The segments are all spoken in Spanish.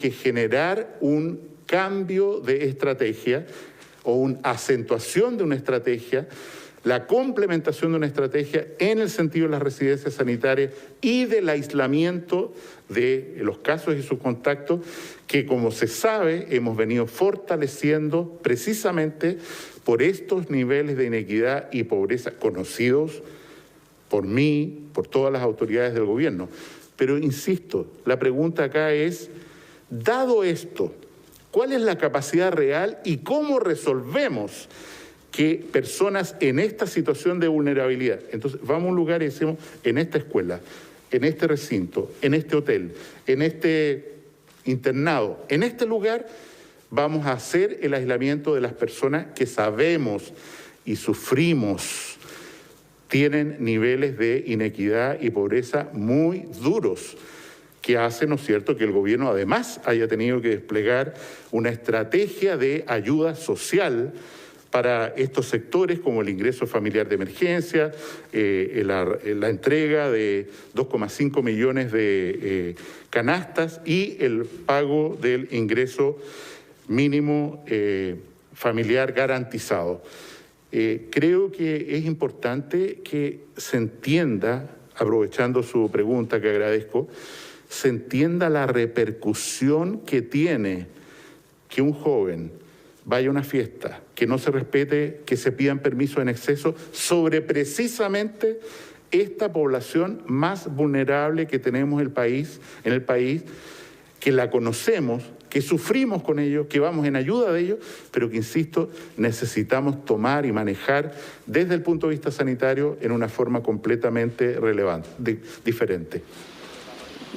que generar un cambio de estrategia o una acentuación de una estrategia, la complementación de una estrategia en el sentido de las residencias sanitarias y del aislamiento de los casos y sus contactos, que como se sabe hemos venido fortaleciendo precisamente por estos niveles de inequidad y pobreza conocidos por mí, por todas las autoridades del gobierno. Pero insisto, la pregunta acá es, dado esto, ¿cuál es la capacidad real y cómo resolvemos que personas en esta situación de vulnerabilidad? Entonces, vamos a un lugar y decimos, en esta escuela, en este recinto, en este hotel, en este internado, en este lugar, vamos a hacer el aislamiento de las personas que sabemos y sufrimos, tienen niveles de inequidad y pobreza muy duros, que hace, ¿no es cierto?, que el gobierno además haya tenido que desplegar una estrategia de ayuda social para estos sectores, como el ingreso familiar de emergencia, la entrega de 2,5 millones de canastas y el pago del ingreso mínimo familiar garantizado. Creo que es importante que se entienda, aprovechando su pregunta que agradezco, se entienda la repercusión que tiene que un joven vaya a una fiesta, que no se respete, que se pidan permisos en exceso sobre precisamente esta población más vulnerable que tenemos en el país, que la conocemos, que sufrimos con ellos, que vamos en ayuda de ellos, pero que, insisto, necesitamos tomar y manejar desde el punto de vista sanitario en una forma completamente relevante, diferente.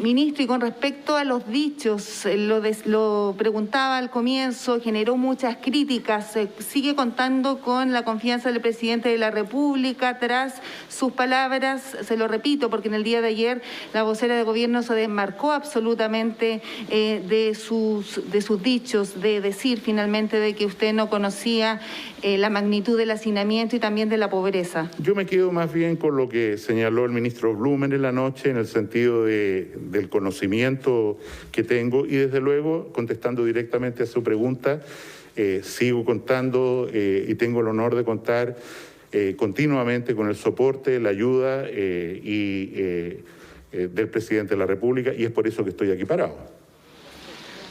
Ministro, y con respecto a los dichos, lo preguntaba al comienzo, generó muchas críticas. ¿Sigue contando con la confianza del presidente de la República tras sus palabras? Se lo repito, porque en el día de ayer la vocera de gobierno se desmarcó absolutamente de sus dichos, de decir finalmente de que usted no conocía la magnitud del hacinamiento y también de la pobreza. Yo me quedo más bien con lo que señaló el ministro Blumen en la noche, en el sentido del conocimiento que tengo, y desde luego, contestando directamente a su pregunta, sigo contando y tengo el honor de contar continuamente con el soporte, la ayuda del presidente de la República, y es por eso que estoy aquí parado.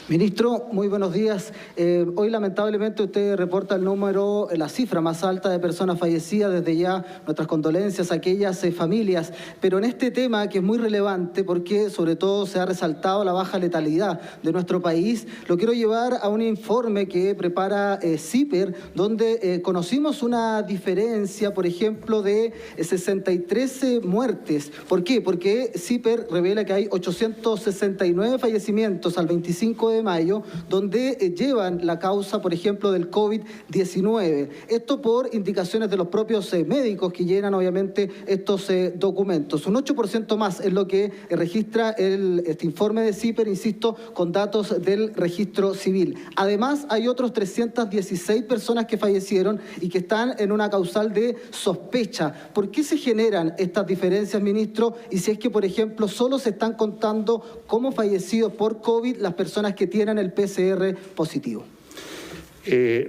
Ministro, muy buenos días. Hoy lamentablemente usted reporta la cifra más alta de personas fallecidas. Desde ya nuestras condolencias a aquellas familias, pero en este tema que es muy relevante porque sobre todo se ha resaltado la baja letalidad de nuestro país, lo quiero llevar a un informe que prepara CIPER, donde conocimos una diferencia, por ejemplo, de 63 muertes. ¿Por qué? Porque CIPER revela que hay 869 fallecimientos al 25 de mayo, donde llevan la causa, por ejemplo, del COVID-19. Esto por indicaciones de los propios médicos que llenan, obviamente, estos documentos. Un 8% más es lo que registra este informe de CIPER, insisto, con datos del registro civil. Además, hay otros 316 personas que fallecieron y que están en una causal de sospecha. ¿Por qué se generan estas diferencias, ministro? Y si es que, por ejemplo, solo se están contando como fallecidos por COVID las personas que tienen el PCR positivo.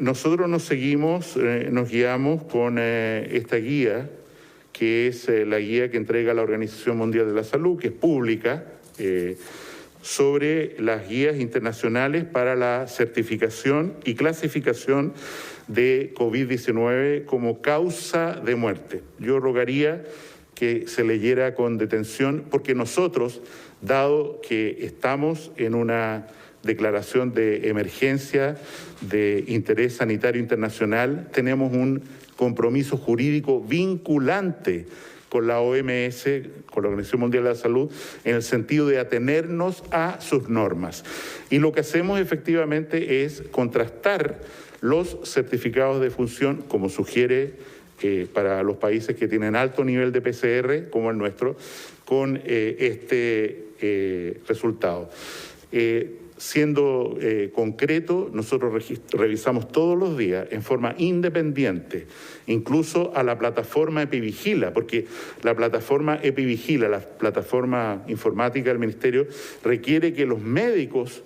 Nosotros nos guiamos con esta guía, que es la guía que entrega la Organización Mundial de la Salud, que es pública, sobre las guías internacionales para la certificación y clasificación de COVID-19 como causa de muerte. Yo rogaría que se leyera con detención, porque nosotros, dado que estamos en una declaración de emergencia de interés sanitario internacional, tenemos un compromiso jurídico vinculante con la OMS, con la Organización Mundial de la Salud, en el sentido de atenernos a sus normas. Y lo que hacemos efectivamente es contrastar los certificados de defunción, como sugiere para los países que tienen alto nivel de PCR, como el nuestro, con este resultado. Siendo concreto, nosotros revisamos todos los días en forma independiente, incluso a la plataforma Epivigila, porque la plataforma Epivigila, la plataforma informática del Ministerio, requiere que los médicos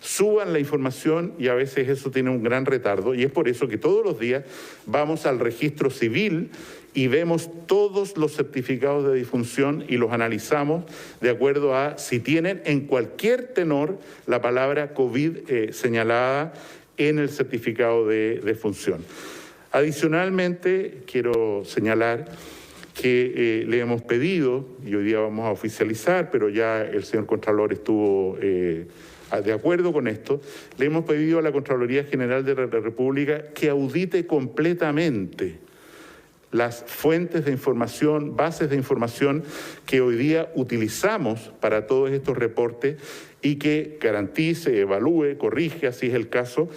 suban la información y a veces eso tiene un gran retardo y es por eso que todos los días vamos al registro civil y vemos todos los certificados de difunción y los analizamos de acuerdo a si tienen en cualquier tenor la palabra COVID señalada en el certificado de función. Adicionalmente, quiero señalar que le hemos pedido, y hoy día vamos a oficializar, pero ya el señor Contralor estuvo de acuerdo con esto, le hemos pedido a la Contraloría General de la República que audite completamente las fuentes de información, bases de información que hoy día utilizamos para todos estos reportes y que garantice, evalúe, corrige, así es el caso,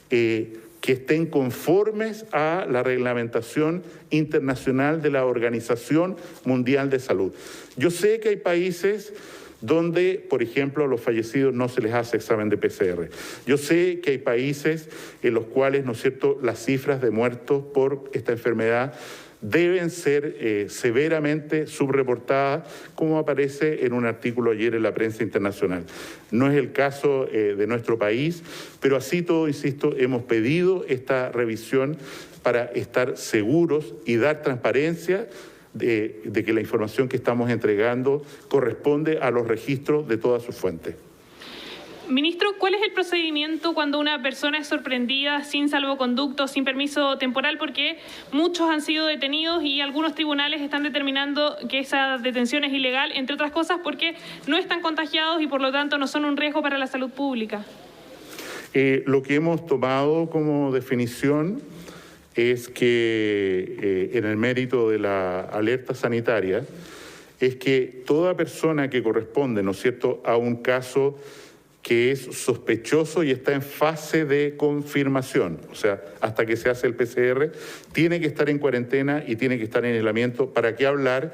que estén conformes a la reglamentación internacional de la Organización Mundial de Salud. Yo sé que hay países donde, por ejemplo, a los fallecidos no se les hace examen de PCR. Yo sé que hay países en los cuales, ¿no es cierto?, las cifras de muertos por esta enfermedad deben ser severamente subreportadas, como aparece en un artículo ayer en la prensa internacional. No es el caso de nuestro país, pero así todo, insisto, hemos pedido esta revisión para estar seguros y dar transparencia de que la información que estamos entregando corresponde a los registros de todas sus fuentes. Ministro, ¿cuál es el procedimiento cuando una persona es sorprendida sin salvoconducto, sin permiso temporal? Porque muchos han sido detenidos y algunos tribunales están determinando que esa detención es ilegal, entre otras cosas porque no están contagiados y por lo tanto no son un riesgo para la salud pública. Lo que hemos tomado como definición es que en el mérito de la alerta sanitaria es que toda persona que corresponde, ¿no es cierto?, a un caso que es sospechoso y está en fase de confirmación, o sea, hasta que se hace el PCR, tiene que estar en cuarentena y tiene que estar en aislamiento. ¿Para qué hablar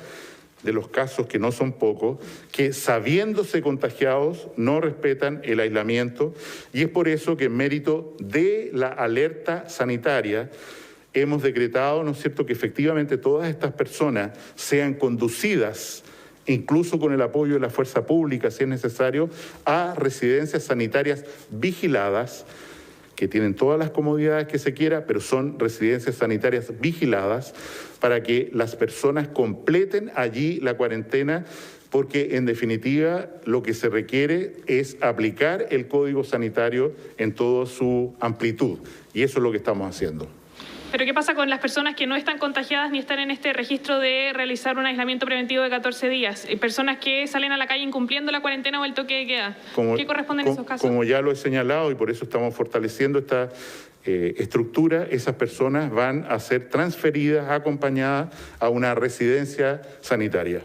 de los casos, que no son pocos, que sabiéndose contagiados no respetan el aislamiento? Y es por eso que en mérito de la alerta sanitaria hemos decretado, ¿no es cierto?, que efectivamente todas estas personas sean conducidas, incluso con el apoyo de la fuerza pública, si es necesario, a residencias sanitarias vigiladas, que tienen todas las comodidades que se quiera, pero son residencias sanitarias vigiladas para que las personas completen allí la cuarentena, porque en definitiva lo que se requiere es aplicar el Código Sanitario en toda su amplitud, y eso es lo que estamos haciendo. ¿Pero qué pasa con las personas que no están contagiadas ni están en este registro de realizar un aislamiento preventivo de 14 días? Personas que salen a la calle incumpliendo la cuarentena o el toque de queda. ¿Qué corresponde en esos casos? Como ya lo he señalado y por eso estamos fortaleciendo esta estructura, esas personas van a ser transferidas, acompañadas a una residencia sanitaria.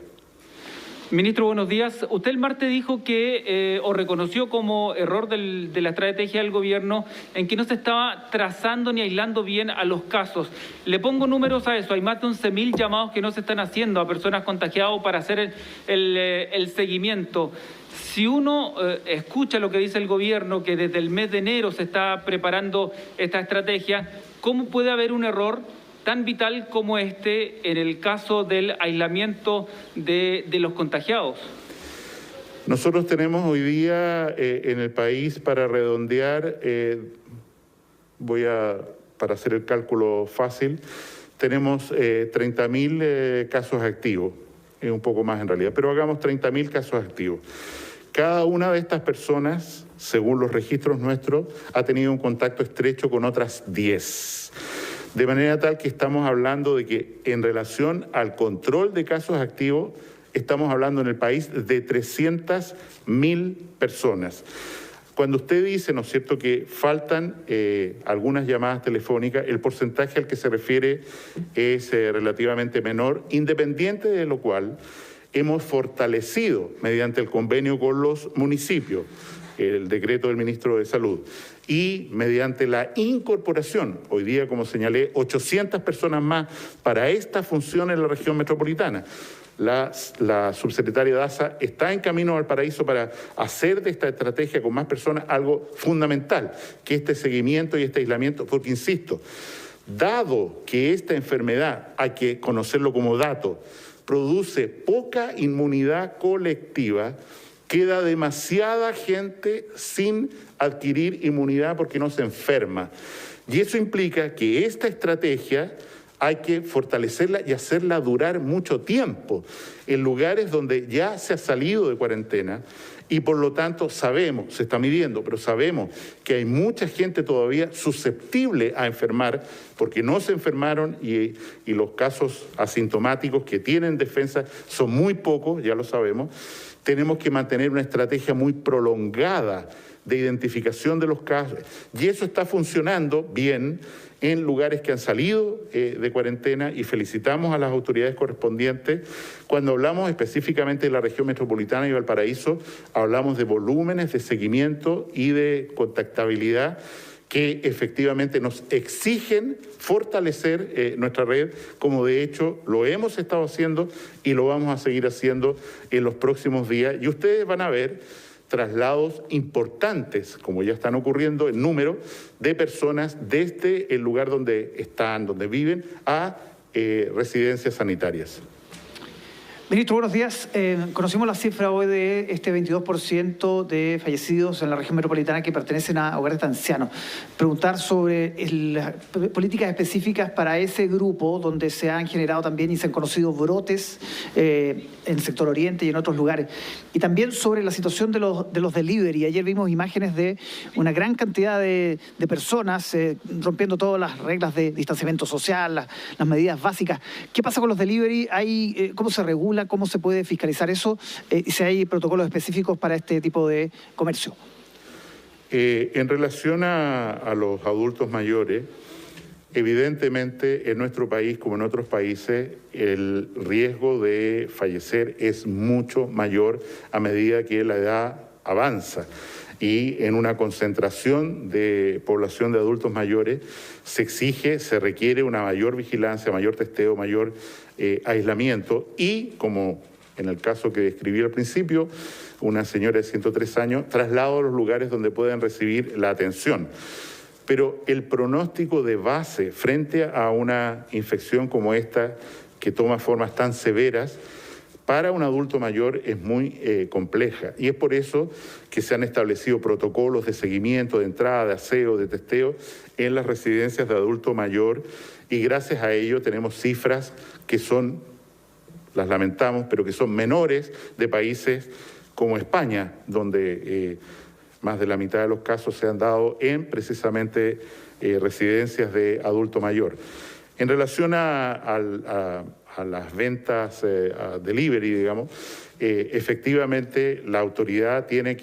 Ministro, buenos días. Usted el martes dijo que, o reconoció como error de la estrategia del gobierno, en que no se estaba trazando ni aislando bien a los casos. Le pongo números a eso. Hay más de 11.000 llamados que no se están haciendo a personas contagiadas para hacer el seguimiento. Si uno escucha lo que dice el gobierno, que desde el mes de enero se está preparando esta estrategia, ¿cómo puede haber un error tan vital como este en el caso del aislamiento de los contagiados? Nosotros tenemos hoy día en el país, para redondear, para hacer el cálculo fácil, tenemos 30.000 casos activos, un poco más en realidad, pero hagamos 30.000 casos activos. Cada una de estas personas, según los registros nuestros, ha tenido un contacto estrecho con otras 10. De manera tal que estamos hablando de que en relación al control de casos activos, estamos hablando en el país de 300.000 personas. Cuando usted dice, ¿no es cierto?, que faltan algunas llamadas telefónicas, el porcentaje al que se refiere es relativamente menor, independiente de lo cual hemos fortalecido mediante el convenio con los municipios, el decreto del ministro de Salud, y mediante la incorporación, hoy día, como señalé, 800 personas más para esta función en la región metropolitana. La subsecretaria Daza está en camino al Valparaíso para hacer de esta estrategia con más personas algo fundamental, que este seguimiento y este aislamiento, porque insisto, dado que esta enfermedad, hay que conocerlo como dato, produce poca inmunidad colectiva, queda demasiada gente sin adquirir inmunidad porque no se enferma. Y eso implica que esta estrategia hay que fortalecerla y hacerla durar mucho tiempo en lugares donde ya se ha salido de cuarentena y por lo tanto sabemos, se está midiendo, pero sabemos que hay mucha gente todavía susceptible a enfermar porque no se enfermaron y los casos asintomáticos que tienen defensa son muy pocos, ya lo sabemos. Tenemos que mantener una estrategia muy prolongada de identificación de los casos y eso está funcionando bien en lugares que han salido de cuarentena y felicitamos a las autoridades correspondientes. Cuando hablamos específicamente de la región metropolitana y Valparaíso, hablamos de volúmenes de seguimiento y de contactabilidad que efectivamente nos exigen fortalecer nuestra red, como de hecho lo hemos estado haciendo y lo vamos a seguir haciendo en los próximos días. Y ustedes van a ver traslados importantes, como ya están ocurriendo, en número de personas desde el lugar donde están, donde viven, a residencias sanitarias. Ministro, buenos días. Conocimos la cifra hoy de este 22% de fallecidos en la región metropolitana que pertenecen a hogares de ancianos. Preguntar sobre las políticas específicas para ese grupo donde se han generado también y se han conocido brotes en el sector oriente y en otros lugares. Y también sobre la situación de los delivery. Ayer vimos imágenes de una gran cantidad de personas rompiendo todas las reglas de distanciamiento social, las medidas básicas. ¿Qué pasa con los delivery? ¿Cómo se regula? ¿Cómo se puede fiscalizar eso? Y si hay protocolos específicos para este tipo de comercio. En relación a los adultos mayores, evidentemente en nuestro país, como en otros países, el riesgo de fallecer es mucho mayor a medida que la edad avanza. Y en una concentración de población de adultos mayores se requiere una mayor vigilancia, mayor testeo, mayor aislamiento y, como en el caso que describí al principio, una señora de 103 años, traslado a los lugares donde pueden recibir la atención. Pero el pronóstico de base frente a una infección como esta, que toma formas tan severas, para un adulto mayor es muy compleja y es por eso que se han establecido protocolos de seguimiento, de entrada, de aseo, de testeo en las residencias de adulto mayor y gracias a ello tenemos cifras que son, las lamentamos, pero que son menores de países como España, donde más de la mitad de los casos se han dado en precisamente residencias de adulto mayor. En relación a las ventas a delivery, digamos, efectivamente la autoridad tiene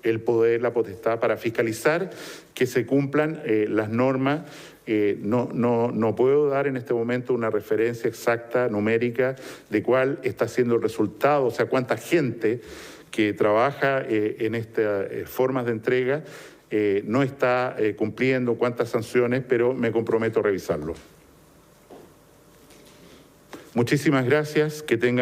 el poder, la potestad para fiscalizar que se cumplan las normas. No puedo dar en este momento una referencia exacta, numérica, de cuál está siendo el resultado, o sea, cuánta gente que trabaja en estas formas de entrega no está cumpliendo, cuántas sanciones, pero me comprometo a revisarlo. Muchísimas gracias, que tengan